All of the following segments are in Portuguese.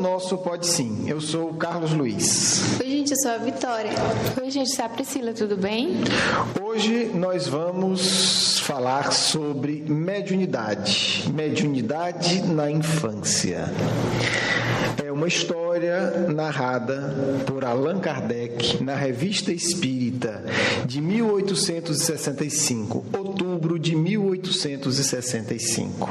nosso Pode Sim. Eu sou o Carlos Luiz. Oi, gente, eu sou a Vitória. Oi, gente, eu sou a Priscila, tudo bem? Hoje nós vamos falar sobre mediunidade. Mediunidade na infância. É uma história narrada por Allan Kardec na Revista Espírita de 1865, outubro de 1865.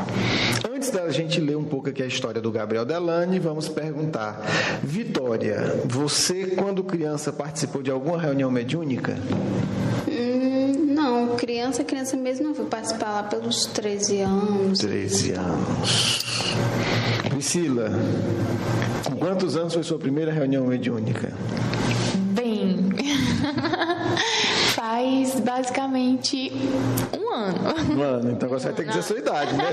Antes da gente ler um pouco aqui a história do Gabriel Delany, vamos perguntar: Vitória, você quando criança participou de alguma reunião mediúnica? Não, criança mesmo, não fui participar lá pelos 13 anos. 13 anos. Priscila, com quantos anos foi sua primeira reunião mediúnica? Bem, faz basicamente um ano. Um ano, então você vai ter que dizer a sua idade, né?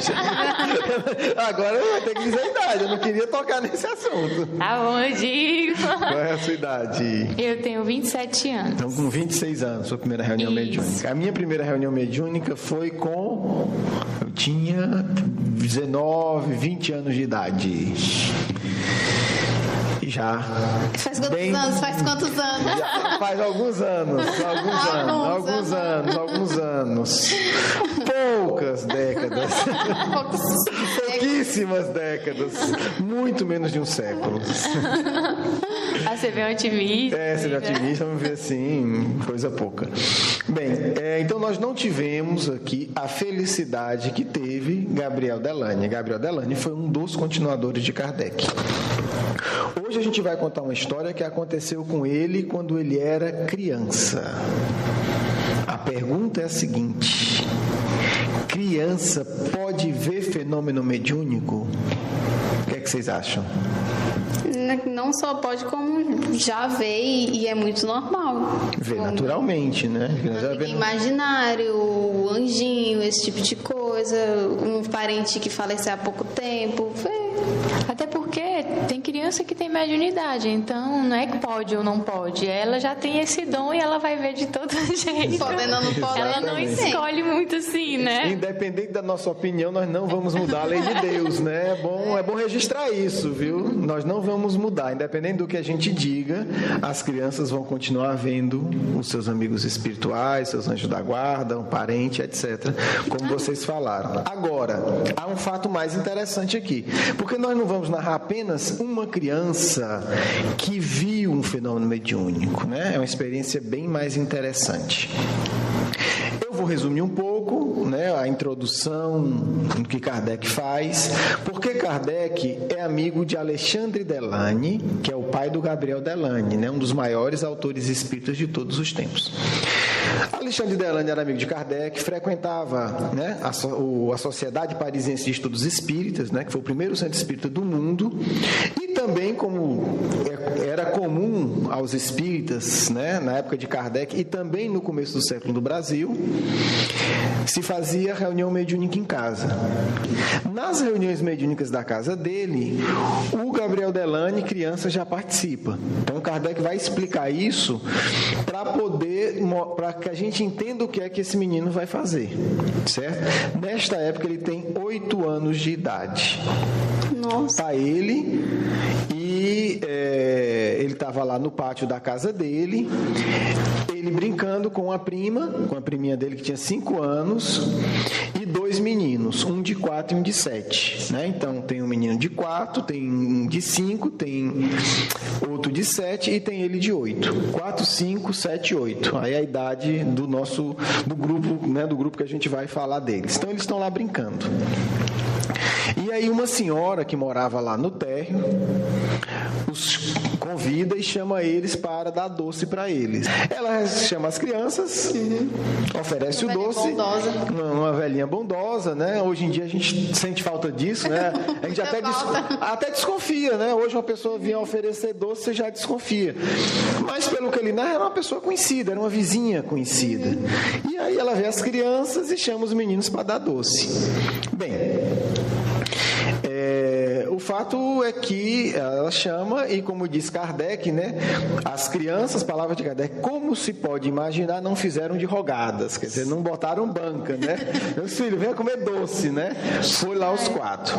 Agora vai ter que dizer a idade, eu não queria tocar nesse assunto. Tá bom, eu digo. Qual é a sua idade? Eu tenho 27 anos. Então, com 26 anos, sua primeira reunião mediúnica. A minha primeira reunião mediúnica foi com... Eu tinha 19, 20 anos de idade. Já. Faz quantos anos? Já faz alguns anos. Poucas décadas. Pouquíssimas décadas. Muito menos de um século. Você vê otimista. Você vê otimista, vamos ver assim, coisa pouca. Bem, então nós não tivemos aqui a felicidade que teve Gabriel Delany. Gabriel Delany foi um dos continuadores de Kardec. Hoje a gente vai contar uma história que aconteceu com ele quando ele era criança. A pergunta é a seguinte: criança pode ver fenômeno mediúnico? O que é que vocês acham? Não só pode, como já vê e é muito normal. Vê naturalmente, né? Imaginário, anjinho, esse tipo de coisa. Um parente que faleceu há pouco tempo. Até porque tem criança que tem mediunidade, então não é que pode ou não pode. Ela já tem esse dom e ela vai ver de todo jeito. Podendo ou não pode. Ela não escolhe muito assim, né? Independente da nossa opinião, nós não vamos mudar a lei de Deus, né? É bom registrar isso, viu? Nós não vamos mudar. Independente do que a gente diga, as crianças vão continuar vendo os seus amigos espirituais, seus anjos da guarda, um parente, etc. Como vocês falaram. Agora, há um fato mais interessante aqui. Porque nós não vamos narrar apenas uma criança que viu um fenômeno mediúnico, né? É uma experiência bem mais interessante. Eu vou resumir um pouco, né, a introdução do que Kardec faz, porque Kardec é amigo de Alexandre Delany, que é o pai do Gabriel Delany, né, um dos maiores autores espíritas de todos os tempos. Alexandre Delany era amigo de Kardec, frequentava, né, a Sociedade Parisiense de Estudos Espíritas, né, que foi o primeiro centro espírita do mundo, e também, como era comum aos espíritas, né, na época de Kardec e também no começo do século no Brasil, se fazia reunião mediúnica em casa. Nas reuniões mediúnicas da casa dele, o Gabriel Delany, criança, já participa. Então Kardec vai explicar isso para que a gente entenda o que é que esse menino vai fazer, certo? Nesta época ele tem 8 anos de idade. Nossa. Tá ele e ele estava lá no pátio da casa dele, ele brincando com a priminha dele que tinha 5 anos e 2 meninos, um de 4 e um de 7, né? Então tem um menino de 4, tem um de 5, tem outro de 7 e tem ele de 8. 4, 5, 7, 8. Aí é a idade do grupo, né, do grupo que a gente vai falar deles. Então eles estão lá brincando. E aí uma senhora que morava lá no térreo os convida e chama eles para dar doce para eles. Ela chama as crianças, oferece o doce. Uma velhinha bondosa, né? Hoje em dia a gente sente falta disso, né? A gente até desconfia, né? Hoje uma pessoa vinha oferecer doce, você já desconfia. Mas pelo que ele narra, era uma pessoa conhecida, era uma vizinha conhecida. E aí ela vê as crianças e chama os meninos para dar doce. Bem, fato é que ela chama, e como diz Kardec, né, as crianças, palavras de Kardec, como se pode imaginar, não fizeram de rogadas, quer dizer, não botaram banca, né? Meus filhos, venha comer doce, né? Foi lá os 4.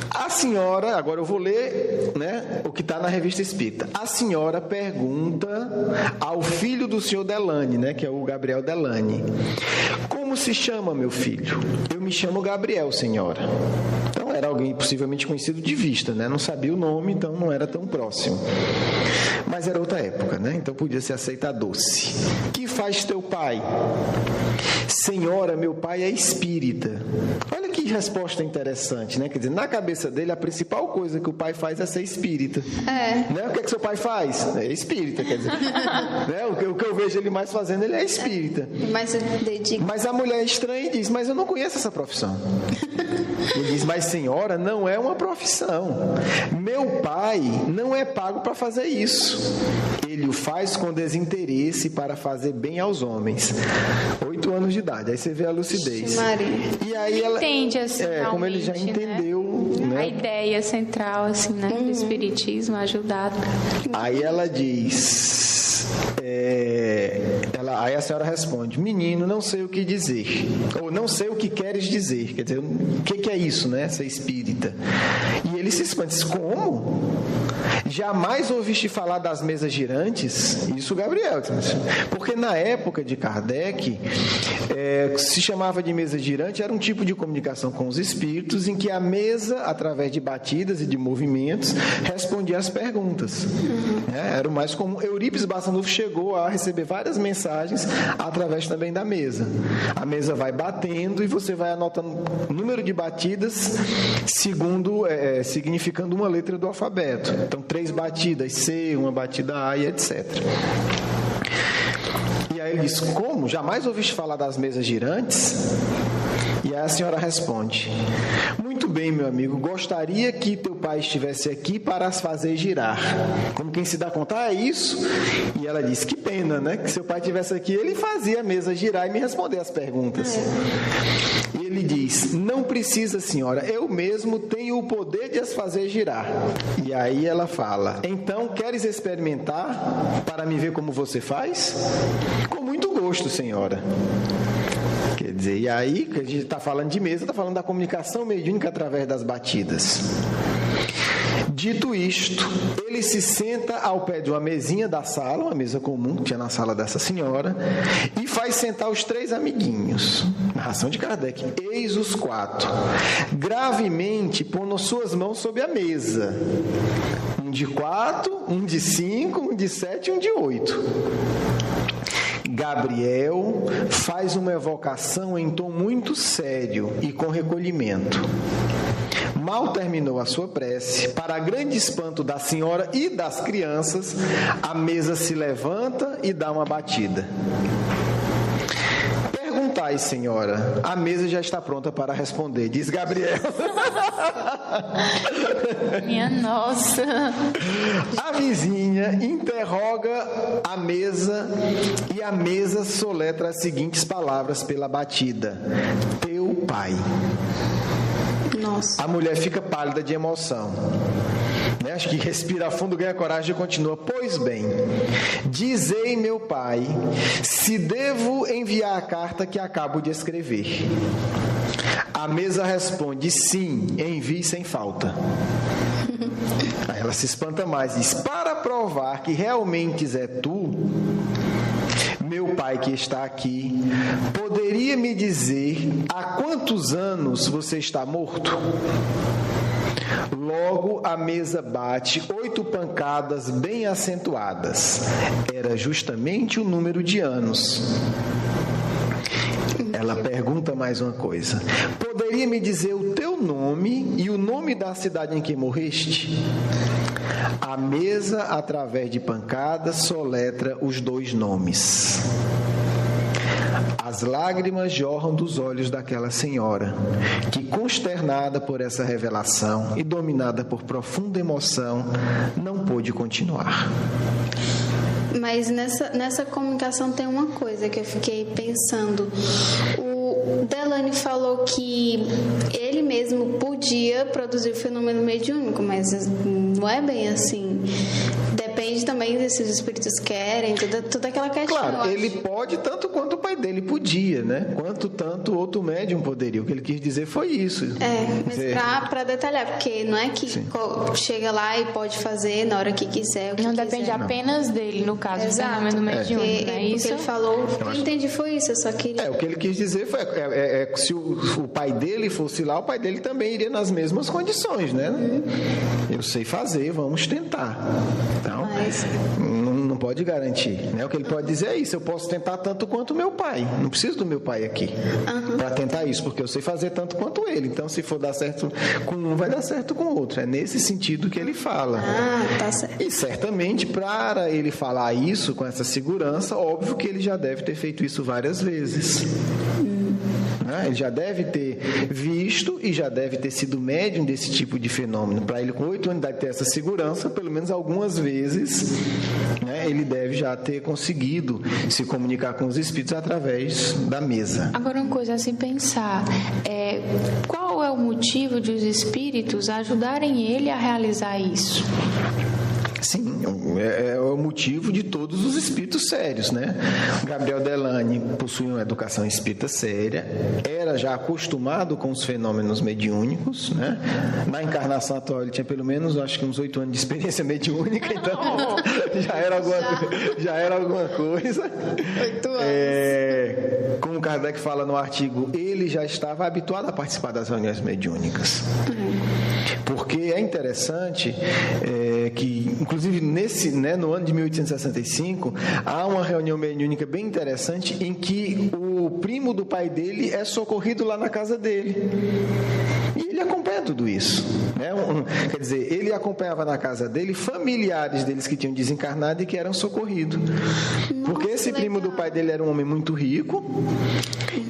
A senhora, agora eu vou ler, né, o que está na Revista Espírita. A senhora pergunta ao filho do senhor Delane, né, que é o Gabriel Delane: como se chama, meu filho? Eu me chamo Gabriel, senhora. Então era alguém possivelmente conhecido de vista, né? Não sabia o nome, então não era tão próximo. Mas era outra época, né? Então podia se aceitar doce. Que faz teu pai? Senhora, meu pai é espírita. Olha que resposta interessante, né? Quer dizer, na cabeça dele, a principal coisa que o pai faz é ser espírita. Né? O que é que seu pai faz? É espírita, quer dizer. Né? O que eu vejo ele mais fazendo, ele é espírita. Mas a mulher é estranha e diz: mas eu não conheço essa profissão. Ele diz: mas senhora, não é uma profissão. Meu pai não é pago para fazer isso. Ele o faz com desinteresse para fazer bem aos homens. 8 anos de idade. Aí você vê a lucidez. E aí ela entende assim, como ele já entendeu, né? A ideia central assim, né, do espiritismo, ajudado. Aí ela diz, aí a senhora responde: menino, não sei o que dizer, ou não sei o que queres dizer. Quer dizer, o que é isso, né? Ser espírita. E ele se espanta: como? Jamais ouviste falar das mesas girantes? Isso, Gabriel. Porque na época de Kardec, se chamava de mesa girante, era um tipo de comunicação com os espíritos em que a mesa, através de batidas e de movimentos, respondia às perguntas. Era o mais comum. Eurípides Barçanufo chegou a receber várias mensagens através também da mesa. A mesa vai batendo e você vai anotando o número de batidas segundo, significando uma letra do alfabeto. Então, 3 batidas C, 1 batida A e etc. E aí ele diz: como? Jamais ouviste falar das mesas girantes? E aí a senhora responde: muito bem, meu amigo, gostaria que teu pai estivesse aqui para as fazer girar. Como quem se dá conta, é isso? E ela diz: que pena, né? Que seu pai estivesse aqui, ele fazia a mesa girar e me responder as perguntas. E ele diz: não precisa, senhora, eu mesmo tenho o poder de as fazer girar. E aí ela fala: então, queres experimentar para me ver como você faz? Com muito gosto, senhora. Quer dizer, e aí, que a gente está falando de mesa, está falando da comunicação mediúnica através das batidas. Dito isto, ele se senta ao pé de uma mesinha da sala, uma mesa comum que tinha na sala dessa senhora, e faz sentar os 3 amiguinhos. Narração de Kardec. Eis os 4, gravemente pondo suas mãos sobre a mesa. Um de 4, um de 5, um de 7 e um de 8. Gabriel faz uma evocação em tom muito sério e com recolhimento. Mal terminou a sua prece, para grande espanto da senhora e das crianças, a mesa se levanta e dá uma batida. Perguntai, senhora, a mesa já está pronta para responder, diz Gabriel. Minha nossa. A vizinha interroga a mesa e a mesa soletra as seguintes palavras pela batida: teu pai. Nossa. A mulher fica pálida de emoção. Acho que respira fundo, ganha coragem e continua: pois bem, dizei, meu pai, se devo enviar a carta que acabo de escrever. A mesa responde: sim, envie sem falta. Aí ela se espanta mais e diz: para provar que realmente é tu, meu pai que está aqui, poderia me dizer há quantos anos você está morto? Logo a mesa bate 8 pancadas bem acentuadas. Era justamente o número de anos. Ela pergunta mais uma coisa: poderia me dizer o teu nome e o nome da cidade em que morreste? A mesa, através de pancadas, soletra os 2 nomes. As lágrimas jorram dos olhos daquela senhora, que, consternada por essa revelação e dominada por profunda emoção, não pôde continuar. Mas nessa comunicação tem uma coisa que eu fiquei pensando. O Delane falou que ele mesmo, por podia produzir o fenômeno mediúnico, mas não é bem assim. Depende também se os espíritos querem, toda aquela questão. Claro, ele pode tanto quanto o pai dele podia, né? Quanto tanto outro médium poderia. O que ele quis dizer foi isso. Mas para detalhar, porque não é que chega lá e pode fazer na hora que quiser. Não depende apenas dele, no caso, do fenômeno mediúnico, não é isso? O que ele falou, o que eu entendi foi isso, eu só queria... O que ele quis dizer foi, se o pai dele fosse lá, o pai dele também iria nas mesmas condições, né? Eu sei fazer, vamos tentar. Então, não pode garantir, né? O que ele pode dizer é isso, eu posso tentar tanto quanto meu pai, não preciso do meu pai aqui para tentar isso, porque eu sei fazer tanto quanto ele, então se for dar certo com um, vai dar certo com o outro, é nesse sentido que ele fala. Tá certo. E certamente para ele falar isso com essa segurança, óbvio que ele já deve ter feito isso várias vezes. Ele já deve ter visto e já deve ter sido médium desse tipo de fenômeno. Para ele, com 8 anos de idade, ter essa segurança, pelo menos algumas vezes, né, ele deve já ter conseguido se comunicar com os espíritos através da mesa. Agora, uma coisa a se pensar, qual é o motivo de os espíritos ajudarem ele a realizar isso? Sim, é o motivo de todos os espíritos sérios, né? Gabriel Delany possui uma educação espírita séria, era já acostumado com os fenômenos mediúnicos, né? Na encarnação atual ele tinha pelo menos, acho que uns 8 anos de experiência mediúnica, então já era alguma coisa. 8 anos. Como Kardec fala no artigo, ele já estava habituado a participar das reuniões mediúnicas. Porque é interessante que, inclusive no ano de 1865, há uma reunião mediúnica bem interessante em que o primo do pai dele é socorrido lá na casa dele. E ele acompanha tudo isso. Né? Quer dizer, ele acompanhava na casa dele familiares deles que tinham desencarnado e que eram socorridos. Porque esse primo do pai dele era um homem muito rico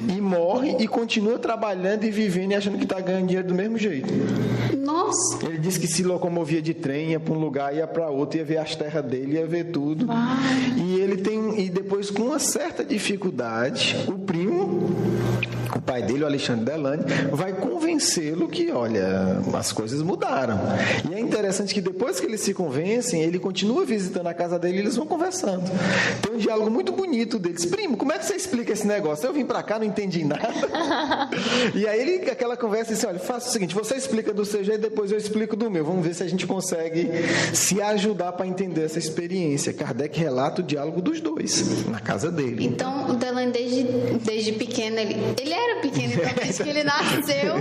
e morre e continua trabalhando e vivendo e achando que está ganhando dinheiro do mesmo jeito. Nossa! Ele disse que se locomovia de trem, ia para um lugar, ia para outro, ia ver as terras dele, ia ver tudo. E depois, com uma certa dificuldade, o primo, o pai dele, o Alexandre Delany, vai convencê-lo que, olha, as coisas mudaram. E é interessante que depois que eles se convencem, ele continua visitando a casa dele e eles vão conversando. Tem um diálogo muito bonito deles. Primo, como é que você explica esse negócio? Eu vim para cá, não entendi nada. E aí aquela conversa assim, olha, faça o seguinte, você explica do seu jeito, depois eu explico do meu. Vamos ver se a gente consegue se ajudar para entender essa experiência. Kardec relata o diálogo dos dois na casa dele. Então, o Delany desde pequeno, ele era pequeno, então desde que ele nasceu,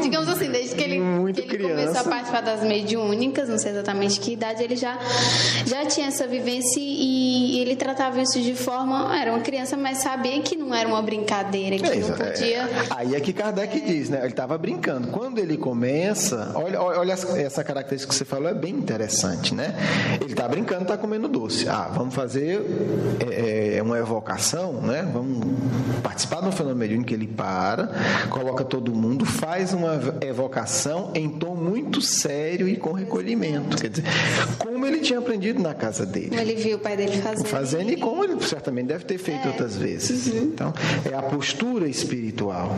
digamos assim, desde que ele começou a participar das mediúnicas, não sei exatamente que idade, ele já tinha essa vivência e ele tratava isso de forma, era uma criança, mas sabia que não era uma brincadeira, que não podia... Aí é que Kardec diz, né? Ele estava brincando. Quando ele começa, olha essa característica que você falou, é bem interessante, né? Ele está brincando, está comendo doce. Vamos fazer uma evocação, né? Vamos participar de um fenômeno mediúnico que ele coloca todo mundo, faz uma evocação em tom muito sério e com recolhimento. Quer dizer, como ele tinha aprendido na casa dele. Como ele viu o pai dele fazendo. E como ele certamente deve ter feito outras vezes. Então, é a postura espiritual.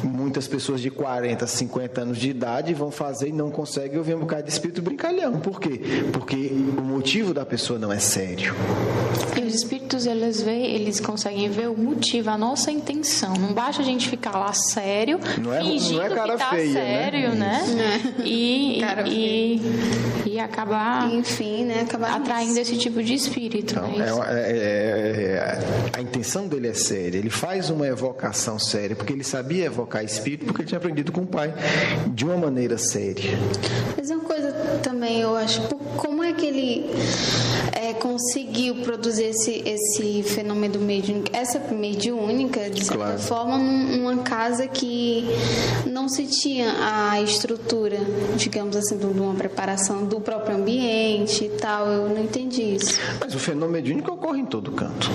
Muitas pessoas de 40, 50 anos de idade vão fazer e não conseguem ouvir um bocado de espírito brincalhão. Por quê? Porque o motivo da pessoa não é sério. E os espíritos, eles conseguem ver o motivo, a nossa intenção. Não basta a gente ficar lá sério, fingindo que tá feia, sério, né? E acabar, enfim, né? Acabar atraindo esse tipo de espírito. Então, a intenção dele é séria. Ele faz uma evocação séria, porque ele sabia evocar espírito, porque ele tinha aprendido com o pai de uma maneira séria. Mas uma coisa também, eu acho, como é que ele conseguiu produzir esse fenômeno mediúnico, essa mediúnica, de certa forma, numa casa que não se tinha a estrutura, digamos assim, de uma preparação do próprio ambiente e tal. Eu não entendi isso. Mas o fenômeno mediúnico ocorre em todo canto.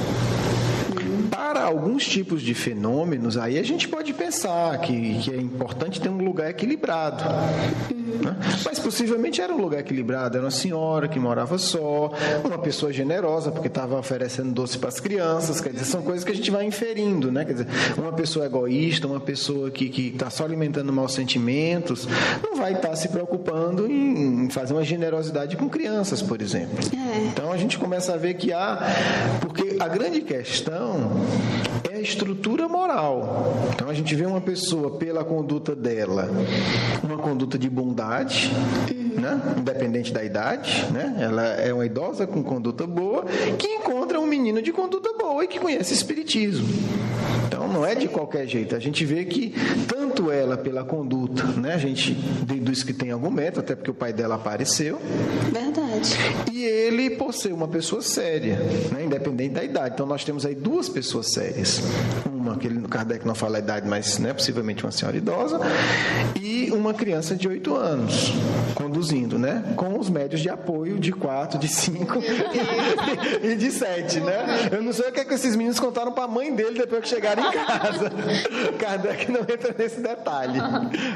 Para alguns tipos de fenômenos, aí a gente pode pensar que é importante ter um lugar equilibrado. Né? Mas possivelmente era um lugar equilibrado, era uma senhora que morava só, uma pessoa generosa, porque estava oferecendo doce para as crianças, quer dizer, são coisas que a gente vai inferindo, né? Quer dizer, uma pessoa egoísta, uma pessoa que está só alimentando maus sentimentos, não vai estar se preocupando em fazer uma generosidade com crianças, por exemplo. Então a gente começa a ver que porque a grande questão é a estrutura moral. Então a gente vê uma pessoa pela conduta dela, uma conduta de bondade, né? Independente da idade, né? Ela é uma idosa com conduta boa que encontra um menino de conduta boa e que conhece espiritismo. Então não é de qualquer jeito. A gente vê que tanto ela pela conduta, né? A gente deduz que tem algum mérito, até porque o pai dela apareceu. Verdade. E ele por ser uma pessoa séria, né? Independente da idade. Então nós temos aí duas pessoas sérias. Uma que Kardec não fala a idade, mas né, possivelmente uma senhora idosa, e uma criança de 8 anos conduzindo, né? Com os médios de apoio de 4, de 5 e de 7, né? Eu não sei o que é que esses meninos contaram para a mãe dele depois que chegaram em casa. Kardec não entra nesse detalhe,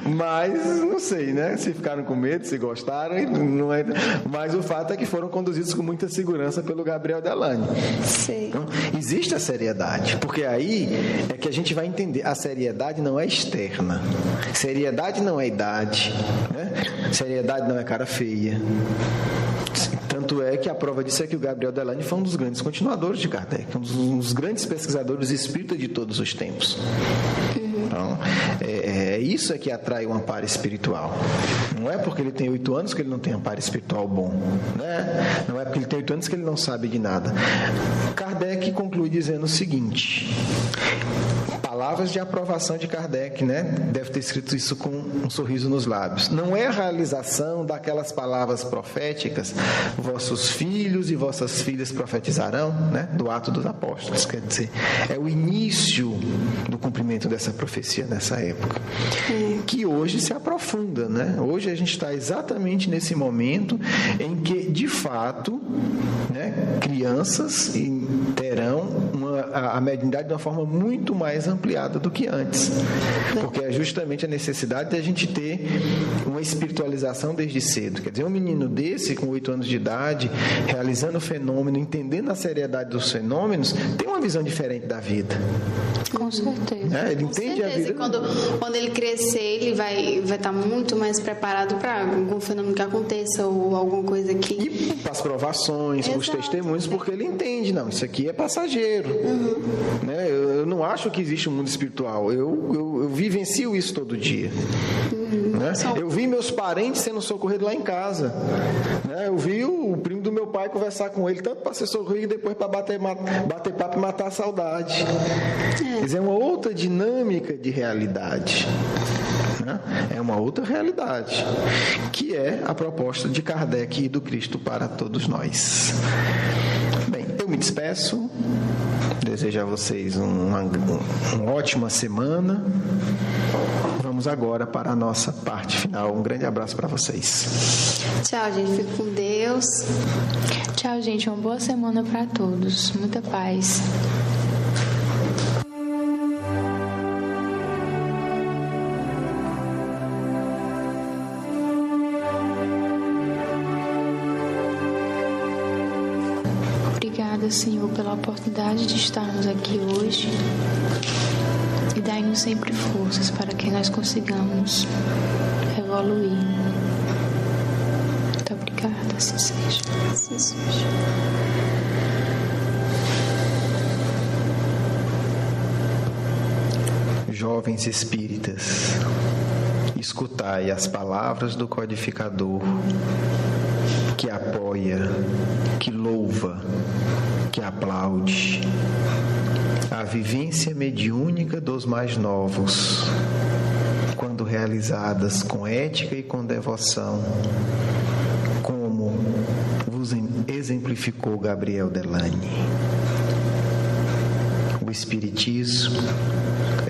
mas não sei, né? Se ficaram com medo, se gostaram, não é... mas o fato é que foram conduzidos com muita segurança pelo Gabriel Delany. Sim. Então, existe a seriedade, porque aí é que a gente vai entender, a seriedade não é externa, seriedade não é idade, né? Seriedade não é cara feia. Tanto é que a prova disso é que o Gabriel Delany foi um dos grandes continuadores de Kardec, um dos grandes pesquisadores espíritas de todos os tempos. Então, isso é que atrai o amparo espiritual. Não é porque ele tem 8 anos que ele não tem amparo espiritual bom, né? Não é porque ele tem 8 anos que ele não sabe de nada. Kardec conclui dizendo o seguinte... Palavras de aprovação de Kardec, né? Deve ter escrito isso com um sorriso nos lábios. Não é a realização daquelas palavras proféticas, vossos filhos e vossas filhas profetizarão, né? Do Ato dos Apóstolos, quer dizer, é o início do cumprimento dessa profecia nessa época, que hoje se aprofunda, né? Hoje a gente está exatamente nesse momento em que, de fato, né, crianças terão a mediunidade de uma forma muito mais ampliada do que antes, porque é justamente a necessidade de a gente ter uma espiritualização desde cedo. Quer dizer, um menino desse com 8 anos de idade, realizando o fenômeno, entendendo a seriedade dos fenômenos, tem uma visão diferente da vida. Com certeza. Ele entende a vida. E quando ele crescer, ele vai estar muito mais preparado para algum fenômeno que aconteça ou alguma coisa que... E para as provações, para os testemunhos, porque ele entende, não, isso aqui é passageiro. Né? Eu não acho que existe um mundo espiritual. Eu vivencio isso todo dia. Né? Eu vi meus parentes sendo socorridos lá em casa. Né? Eu vi o primo do meu pai conversar com ele, tanto para ser socorrido e depois para bater papo e matar a saudade. Quer dizer, é uma outra dinâmica de realidade. Né? É uma outra realidade, que é a proposta de Kardec e do Cristo para todos nós. Bem, eu me despeço. Desejo a vocês uma ótima semana. Vamos agora para a nossa parte final. Um grande abraço para vocês. Tchau, gente. Fique com Deus. Tchau, gente. Uma boa semana para todos. Muita paz. Obrigada, Senhor, pela oportunidade de estarmos aqui hoje e dai-nos sempre forças para que nós consigamos evoluir. Muito obrigada, assim seja. Assim seja. Jovens espíritas, escutai as palavras do codificador, que apoia, que louva, que aplaude a vivência mediúnica dos mais novos, quando realizadas com ética e com devoção, como vos exemplificou Gabriel Delany. O Espiritismo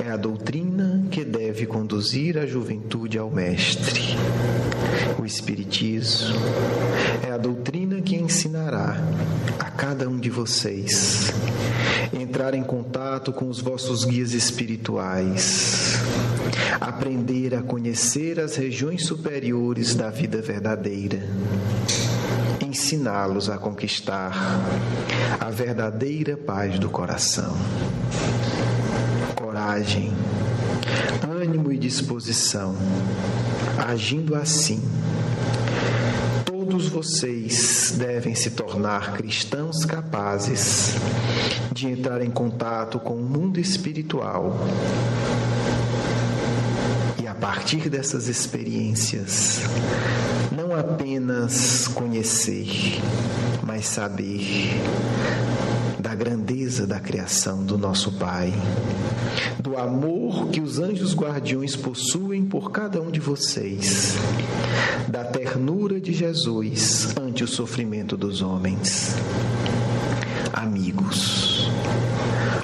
é a doutrina que deve conduzir a juventude ao Mestre. O Espiritismo é a doutrina que ensinará a cada um de vocês entrar em contato com os vossos guias espirituais, aprender a conhecer as regiões superiores da vida verdadeira, ensiná-los a conquistar a verdadeira paz do coração. Coragem, ânimo e disposição. Agindo assim, todos vocês devem se tornar cristãos capazes de entrar em contato com o mundo espiritual e, a partir dessas experiências, não apenas conhecer, mas saber da grandeza da criação do nosso Pai, do amor que os anjos guardiões possuem por cada um de vocês, da ternura de Jesus ante o sofrimento dos homens. Amigos,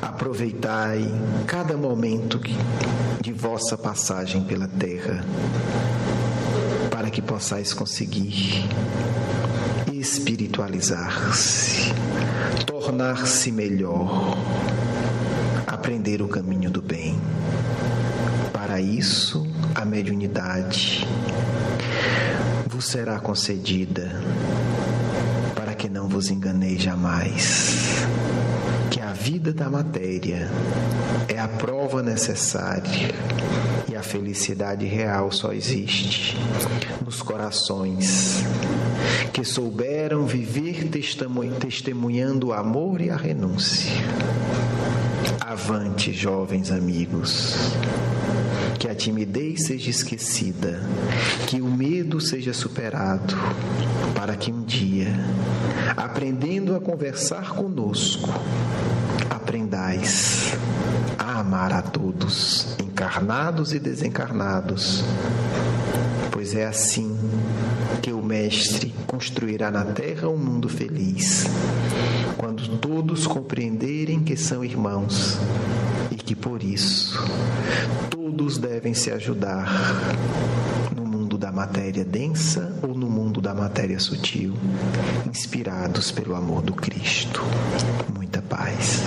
aproveitai cada momento de vossa passagem pela terra, para que possais conseguir espiritualizar-se, tornar-se melhor, aprender o caminho do bem. Para isso, a mediunidade vos será concedida, para que não vos enganeis jamais, que a vida da matéria é a prova necessária e a felicidade real só existe nos corações que souberam viver testemunhando o amor e a renúncia. Avante, jovens amigos, que a timidez seja esquecida, que o medo seja superado, para que um dia, aprendendo a conversar conosco, aprendais a amar a todos, encarnados e desencarnados, pois é assim que o Mestre construirá na Terra um mundo feliz, quando todos compreenderem que são irmãos e que, por isso, todos devem se ajudar no mundo da matéria densa ou no mundo da matéria sutil, inspirados pelo amor do Cristo. Muita paz.